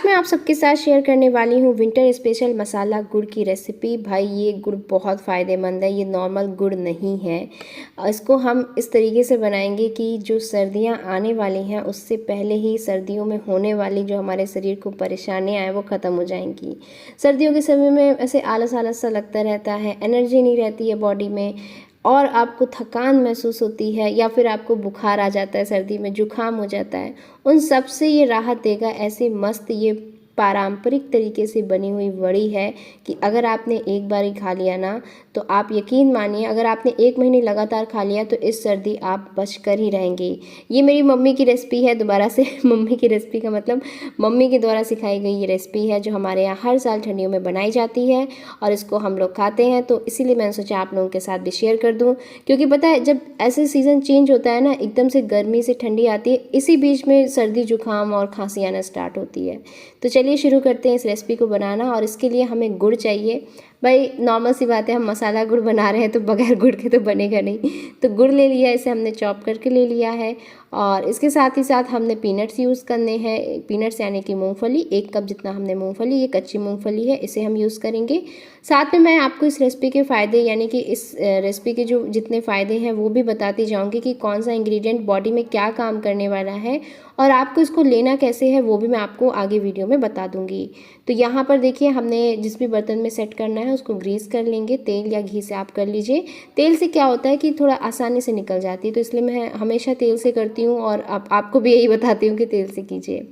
मैं आप सबके साथ शेयर करने वाली हूँ विंटर स्पेशल मसाला गुड़ की रेसिपी। भाई ये गुड़ बहुत फ़ायदेमंद है, ये नॉर्मल गुड़ नहीं है। इसको हम इस तरीके से बनाएंगे कि जो सर्दियाँ आने वाली हैं उससे पहले ही सर्दियों में होने वाली जो हमारे शरीर को परेशानियाँ हैं वो ख़त्म हो जाएंगी। सर्दियों के समय में ऐसे आलस आलस सा लगता रहता है, एनर्जी नहीं रहती है बॉडी में और आपको थकान महसूस होती है या फिर आपको बुखार आ जाता है, सर्दी में जुकाम हो जाता है, उन सब से ये राहत देगा। ऐसे मस्त ये पारंपरिक तरीके से बनी हुई वड़ी है कि अगर आपने एक बार ही खा लिया ना तो आप यकीन मानिए, अगर आपने 1 महीने लगातार खा लिया तो इस सर्दी आप बच कर ही रहेंगे। ये मेरी मम्मी की रेसिपी है, दोबारा से मम्मी की रेसिपी का मतलब मम्मी के द्वारा सिखाई गई ये रेसिपी है जो हमारे यहाँ हर साल ठंडियों में बनाई जाती है और इसको हम लोग खाते हैं। तो इसीलिए मैंने सोचा आप लोगों के साथ भी शेयर कर दूँ, क्योंकि पता है जब ऐसे सीज़न चेंज होता है ना, एकदम से गर्मी से ठंडी आती है, इसी बीच में सर्दी जुकाम और खांसी आना स्टार्ट होती है। तो चलिए शुरू करते हैं इस रेसिपी को बनाना। और इसके लिए हमें गुड़ चाहिए। भाई नॉर्मल सी बात है, हम मसाला गुड़ बना रहे हैं तो बगैर गुड़ के तो बनेगा नहीं। तो गुड़ ले लिया, इसे हमने चॉप करके ले लिया है। और इसके साथ ही साथ हमने पीनट्स यूज़ करने हैं। पीनट्स यानी कि मूंगफली, 1 कप जितना हमने मूंगफली, ये कच्ची मूंगफली है, इसे हम यूज़ करेंगे। साथ में मैं आपको इस रेसिपी के फ़ायदे यानी कि इस रेसिपी के जो जितने फ़ायदे हैं वो भी बताती जाऊँगी कि कौन सा इंग्रेडिएंट बॉडी में क्या काम करने वाला है और आपको इसको लेना कैसे है वो भी मैं आपको आगे वीडियो में बता दूंगी। तो यहाँ पर देखिए, हमने जिस भी बर्तन में सेट करना है उसको ग्रीस कर लेंगे। तेल या घी से आप कर लीजिए। तेल से क्या होता है कि थोड़ा आसानी से निकल जाती है, तो इसलिए मैं हमेशा तेल से करती हूँ और आपको भी यही बताती हूँ कि तेल से कीजिए।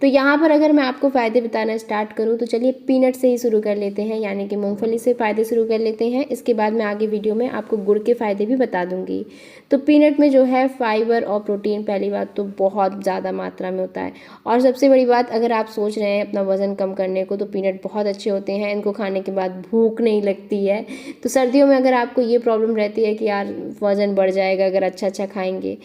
तो यहाँ पर अगर मैं आपको फ़ायदे बताना स्टार्ट करूँ तो चलिए पीनट से ही शुरू कर लेते हैं, यानी कि मूंगफली से फ़ायदे शुरू कर लेते हैं। इसके बाद मैं आगे वीडियो में आपको गुड़ के फ़ायदे भी बता दूंगी। तो पीनट में जो है फाइबर और प्रोटीन पहली बात तो बहुत ज़्यादा मात्रा में होता है। और सबसे बड़ी बात, अगर आप सोच रहे हैं अपना वज़न कम करने को तो पीनट बहुत अच्छे होते हैं। इनको खाने के बाद भूख नहीं लगती है। तो सर्दियों में अगर आपको ये प्रॉब्लम रहती है कि यार वज़न बढ़ जाएगा अगर अच्छा अच्छा खाएंगे,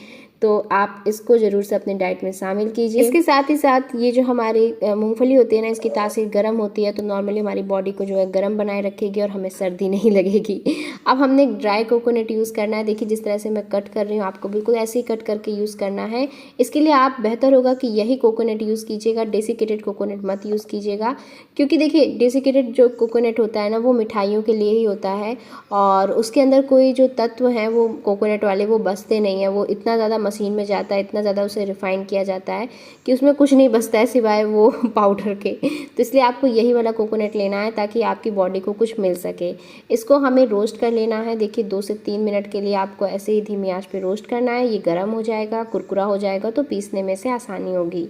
तो आप इसको ज़रूर से अपने डाइट में शामिल कीजिए। इसके साथ ही साथ ये जो हमारी मूंगफली होती है ना, इसकी तासीर गर्म होती है, तो नॉर्मली हमारी बॉडी को जो है गर्म बनाए रखेगी और हमें सर्दी नहीं लगेगी। अब हमने ड्राई कोकोनट यूज़ करना है। देखिए जिस तरह से मैं कट कर रही हूँ, आपको बिल्कुल ऐसे ही कट करके यूज़ करना है। इसके लिए आप बेहतर होगा कि यही कोकोनट यूज़ कीजिएगा, डेसिकेटेड कोकोनट मत यूज़ कीजिएगा, क्योंकि देखिए डेसिकेटेड जो कोकोनट होता है ना वो मिठाइयों के लिए ही होता है और उसके अंदर कोई जो तत्व हैं वो कोकोनट वाले वो बचते नहीं हैं। वो इतना ज़्यादा मशीन में जाता है, इतना ज़्यादा उसे रिफ़ाइन किया जाता है कि उसमें कुछ नहीं बचता है सिवाय वो पाउडर के। तो इसलिए आपको यही वाला कोकोनट लेना है ताकि आपकी बॉडी को कुछ मिल सके। इसको हमें रोस्ट कर लेना है। देखिए 2 से 3 मिनट के लिए आपको ऐसे ही धीमी आंच पे रोस्ट करना है। ये गर्म हो जाएगा, कुरकुरा हो जाएगा तो पीसने में से आसानी होगी।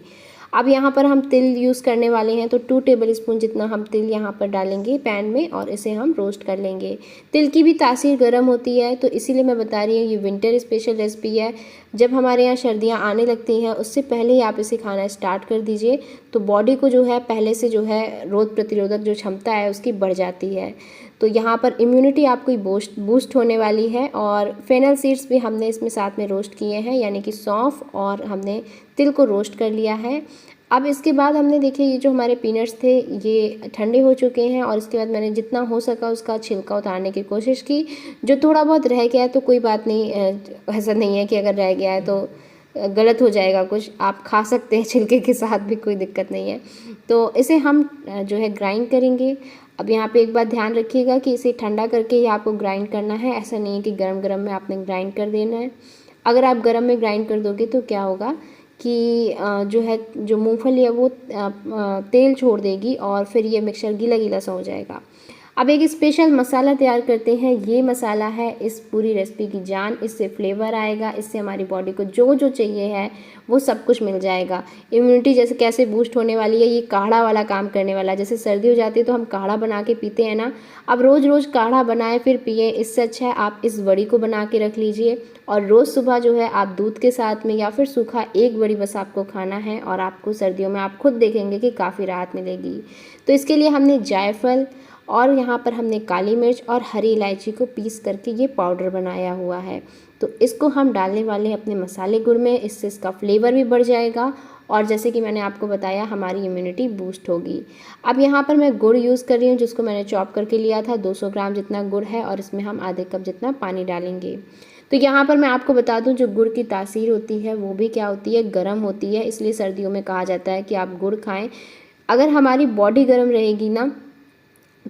अब यहाँ पर हम तिल यूज़ करने वाले हैं, तो 2 टेबल स्पून जितना हम तिल यहाँ पर डालेंगे पैन में और इसे हम रोस्ट कर लेंगे। तिल की भी तासीर गर्म होती है, तो इसीलिए मैं बता रही हूँ ये विंटर स्पेशल रेसिपी है। जब हमारे यहाँ सर्दियाँ आने लगती हैं उससे पहले ही आप इसे खाना स्टार्ट कर दीजिए, तो बॉडी को जो है पहले से जो है रोग प्रतिरोधक जो क्षमता है उसकी बढ़ जाती है। तो यहाँ पर इम्यूनिटी आपकी बूस्ट होने वाली है। और फेनल सीड्स भी हमने इसमें साथ में रोस्ट किए हैं, यानी कि सौंफ और हमने तिल को रोस्ट कर लिया है। अब इसके बाद हमने देखिए ये जो हमारे पीनट्स थे ये ठंडे हो चुके हैं और इसके बाद मैंने जितना हो सका उसका छिलका उतारने की कोशिश की। जो थोड़ा बहुत रह गया है तो कोई बात नहीं, ऐसा नहीं है कि अगर रह गया है तो गलत हो जाएगा कुछ, आप खा सकते हैं छिलके के साथ भी, कोई दिक्कत नहीं है। तो इसे हम जो है ग्राइंड करेंगे। अब यहाँ पे एक बात ध्यान रखिएगा कि इसे ठंडा करके ही आपको ग्राइंड करना है, ऐसा नहीं है कि गरम गरम में आपने ग्राइंड कर देना है। अगर आप गरम में ग्राइंड कर दोगे तो क्या होगा कि जो है जो मूंगफली है वो तेल छोड़ देगी और फिर ये मिक्सचर गीला गीला सा हो जाएगा। अब एक स्पेशल मसाला तैयार करते हैं। ये मसाला है इस पूरी रेसिपी की जान। इससे फ्लेवर आएगा, इससे हमारी बॉडी को जो जो चाहिए है वो सब कुछ मिल जाएगा। इम्यूनिटी जैसे कैसे बूस्ट होने वाली है, ये काढ़ा वाला काम करने वाला है। जैसे सर्दी हो जाती है तो हम काढ़ा बना के पीते हैं ना, अब रोज़ रोज़ काढ़ा बनाए फिर पिए, इससे अच्छा है आप इस बड़ी को बना के रख लीजिए और रोज़ सुबह जो है आप दूध के साथ में या फिर सूखा एक बड़ी बस आपको खाना है और आपको सर्दियों में आप खुद देखेंगे कि काफ़ी राहत मिलेगी। तो इसके लिए हमने जायफल और यहाँ पर हमने काली मिर्च और हरी इलायची को पीस करके ये पाउडर बनाया हुआ है। तो इसको हम डालने वाले हैं अपने मसाले गुड़ में, इससे इसका फ्लेवर भी बढ़ जाएगा और जैसे कि मैंने आपको बताया हमारी इम्यूनिटी बूस्ट होगी। अब यहाँ पर मैं गुड़ यूज़ कर रही हूँ जिसको मैंने चॉप करके लिया था। 200 ग्राम जितना गुड़ है और इसमें हम आधे कप जितना पानी डालेंगे। तो यहाँ पर मैं आपको बता दूँ जो गुड़ की तासीर होती है वो भी क्या होती है, गर्म होती है। इसलिए सर्दियों में कहा जाता है कि आप गुड़ खाएँ। अगर हमारी बॉडी गर्म रहेगी ना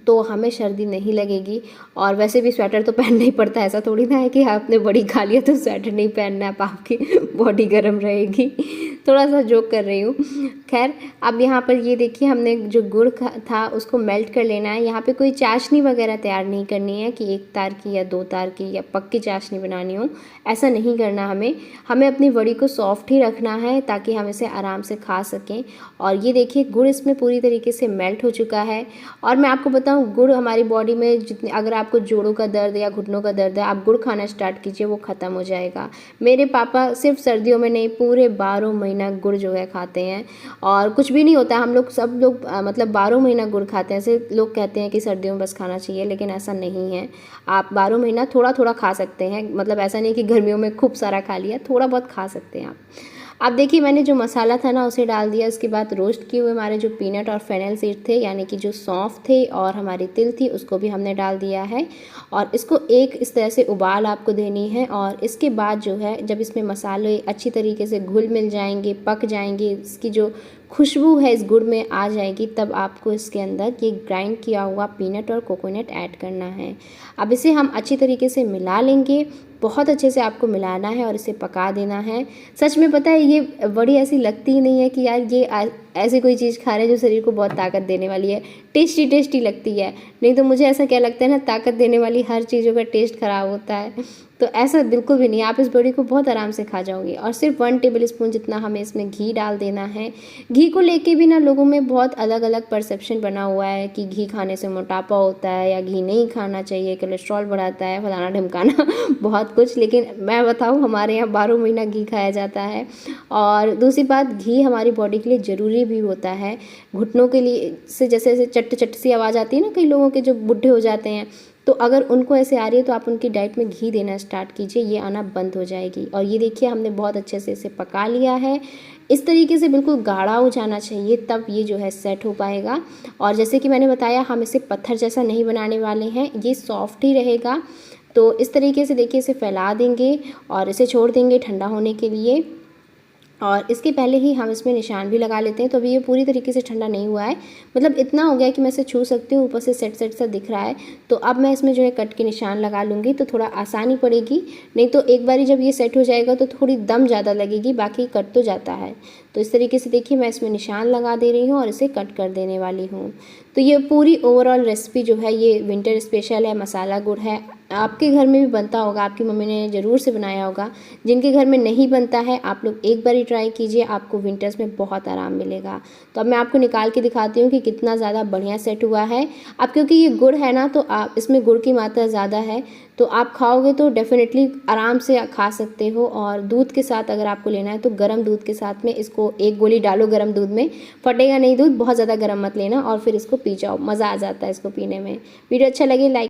तो हमें सर्दी नहीं लगेगी। और वैसे भी स्वेटर तो पहनना ही पड़ता है, ऐसा थोड़ी ना है कि आपने बड़ी खा लिया तो स्वेटर नहीं पहनना है, आप आपकी बॉडी गर्म रहेगी। थोड़ा सा जोक कर रही हूँ। खैर, अब यहाँ पर ये देखिए हमने जो गुड़ था उसको मेल्ट कर लेना है। यहाँ पे कोई चाशनी वगैरह तैयार नहीं करनी है कि 1 तार की या 2 तार की या पक्की चाशनी बनानी हो, ऐसा नहीं करना हमें। हमें अपनी वड़ी को सॉफ्ट ही रखना है ताकि हम इसे आराम से खा सकें। और ये देखिए गुड़ इसमें पूरी तरीके से मेल्ट हो चुका है। और मैं आपको बताऊं, गुड़ हमारी बॉडी में जितने, अगर आपको जोड़ों का दर्द या घुटनों का दर्द है, आप गुड़ खाना स्टार्ट कीजिए, वो ख़त्म हो जाएगा। मेरे पापा सिर्फ सर्दियों में नहीं, पूरे 12 महीना गुड़ जो है खाते हैं और कुछ भी नहीं होता। हम लोग सब लोग मतलब 12 महीना गुड़ खाते हैं। ऐसे लोग कहते हैं कि सर्दियों में बस खाना चाहिए, लेकिन ऐसा नहीं है। आप 12 महीना थोड़ा थोड़ा खा सकते हैं, मतलब ऐसा नहीं कि गर्मियों में खूब सारा खा लिया, थोड़ा बहुत खा सकते हैं आप। अब देखिए मैंने जो मसाला था ना उसे डाल दिया। उसके बाद रोस्ट किए हुए हमारे जो पीनट और फेनेल सीड थे, यानी कि जो सौंफ थे और हमारी तिल थी, उसको भी हमने डाल दिया है। और इसको एक इस तरह से उबाल आपको देनी है। और इसके बाद जो है, जब इसमें मसाले अच्छी तरीके से घुल मिल जाएंगे, पक जाएंगे, इसकी जो खुशबू है इस गुड़ में आ जाएगी, तब आपको इसके अंदर ये ग्राइंड किया हुआ पीनट और कोकोनट ऐड करना है। अब इसे हम अच्छी तरीके से मिला लेंगे, बहुत अच्छे से आपको मिलाना है और इसे पका देना है। सच में पता है ये बड़ी ऐसी लगती ही नहीं है कि यार ये ऐसी कोई चीज़ खा रहे हैं जो शरीर को बहुत ताकत देने वाली है। टेस्टी टेस्टी लगती है। नहीं तो मुझे ऐसा क्या लगता है ना, ताकत देने वाली हर चीज़ों का टेस्ट ख़राब होता है। तो ऐसा बिल्कुल भी नहीं, आप इस बड़ी को बहुत आराम से खा जाओगे। और सिर्फ 1 टेबल स्पून जितना हमें इसमें घी डाल देना है। घी को लेके भी ना लोगों में बहुत अलग अलग परसेप्शन बना हुआ है कि घी खाने से मोटापा होता है या घी नहीं खाना चाहिए, कोलेस्ट्रॉल बढ़ाता है, फलाना ढिमकाना बहुत कुछ। लेकिन मैं बताऊँ, हमारे यहाँ 12 महीना घी खाया जाता है। और दूसरी बात, घी हमारी बॉडी के लिए ज़रूरी भी होता है। घुटनों के लिए से जैसे जैसे चट चट सी आवाज़ आती है ना कई लोगों के जो बुढ़े हो जाते हैं, तो अगर उनको ऐसे आ रही है तो आप उनकी डाइट में घी देना स्टार्ट कीजिए, ये आना बंद हो जाएगी। और ये देखिए हमने बहुत अच्छे से इसे पका लिया है। इस तरीके से बिल्कुल गाढ़ा हो जाना चाहिए, तब ये जो है सेट हो पाएगा। और जैसे कि मैंने बताया, हम इसे पत्थर जैसा नहीं बनाने वाले हैं, ये सॉफ्ट ही रहेगा। तो इस तरीके से देखिए इसे फैला देंगे और इसे छोड़ देंगे ठंडा होने के लिए। और इसके पहले ही हम इसमें निशान भी लगा लेते हैं। तो अभी ये पूरी तरीके से ठंडा नहीं हुआ है, मतलब इतना हो गया कि मैं इसे छू सकती हूँ, ऊपर से सेट सेट सा दिख रहा है। तो अब मैं इसमें जो है कट के निशान लगा लूँगी, तो थोड़ा आसानी पड़ेगी। नहीं तो एक बारी जब ये सेट हो जाएगा तो थोड़ी दम ज़्यादा लगेगी, बाकी कट तो जाता है। तो इस तरीके से देखिए मैं इसमें निशान लगा दे रही हूँ और इसे कट कर देने वाली हूँ। तो ये पूरी ओवरऑल रेसिपी जो है ये विंटर स्पेशल है, मसाला गुड़ है। आपके घर में भी बनता होगा, आपकी मम्मी ने ज़रूर से बनाया होगा। जिनके घर में नहीं बनता है, आप लोग एक बार ही ट्राई कीजिए, आपको विंटर्स में बहुत आराम मिलेगा। तो अब मैं आपको निकाल के दिखाती हूँ कि कितना ज़्यादा बढ़िया सेट हुआ है। अब क्योंकि ये गुड़ है ना, तो आप इसमें गुड़ की मात्रा ज़्यादा है, तो आप खाओगे तो डेफिनेटली आराम से खा सकते हो। और दूध के साथ अगर आपको लेना है तो गर्म दूध के साथ में इसको 1 गोली डालो गर्म दूध में, फटेगा नहीं दूध, बहुत ज़्यादा गर्म मत लेना, और फिर इसको पी जाओ, मज़ा आ जाता है इसको पीने में। वीडियो अच्छा लगे लाइक